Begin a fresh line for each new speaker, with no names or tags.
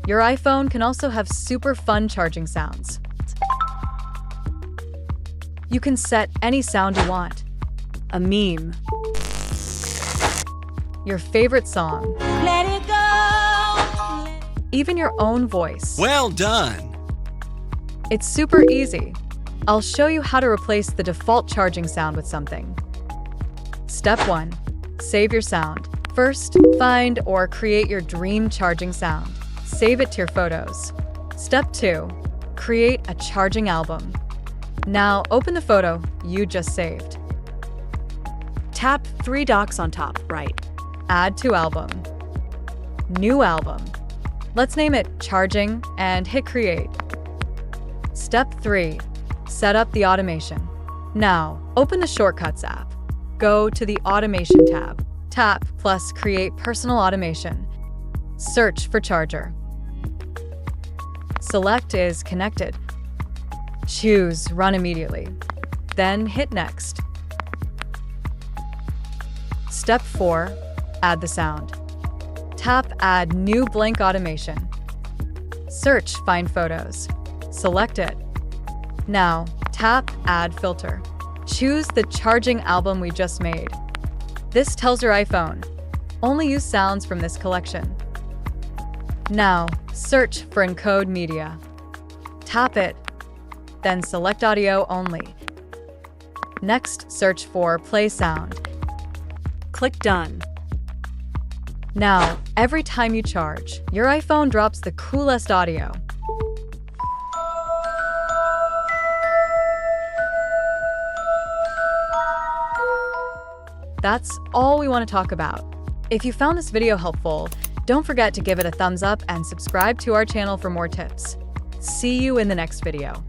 Your iPhone can also have super fun charging sounds. You can set any sound you want. A meme. Your favorite song.
Let it go.
Even your own voice.
Well done!
It's super easy. I'll show you how to replace the default charging sound with something. Step 1. Save your sound. First, find or create your dream charging sound. Save it to your photos. Step 2. Create a charging album. Now open the photo you just saved.
Tap 3 dots on top right.
Add to album. New album. Let's name it Charging and hit Create. Step 3. Set up the automation. Now, open the Shortcuts app. Go to the Automation tab. Tap plus Create Personal Automation. Search for charger. Select is Connected. Choose Run Immediately. Then hit Next. Step 4. Add the sound. Tap Add New Blank Automation. Search Find Photos. Select it. Now, tap Add Filter. Choose the charging album we just made. This tells your iPhone, only use sounds from this collection. Now, search for Encode Media. Tap it, then select Audio Only. Next, search for Play Sound.
Click Done.
Now, every time you charge, your iPhone drops the coolest audio. That's all we want to talk about. If you found this video helpful, don't forget to give it a thumbs up and subscribe to our channel for more tips. See you in the next video.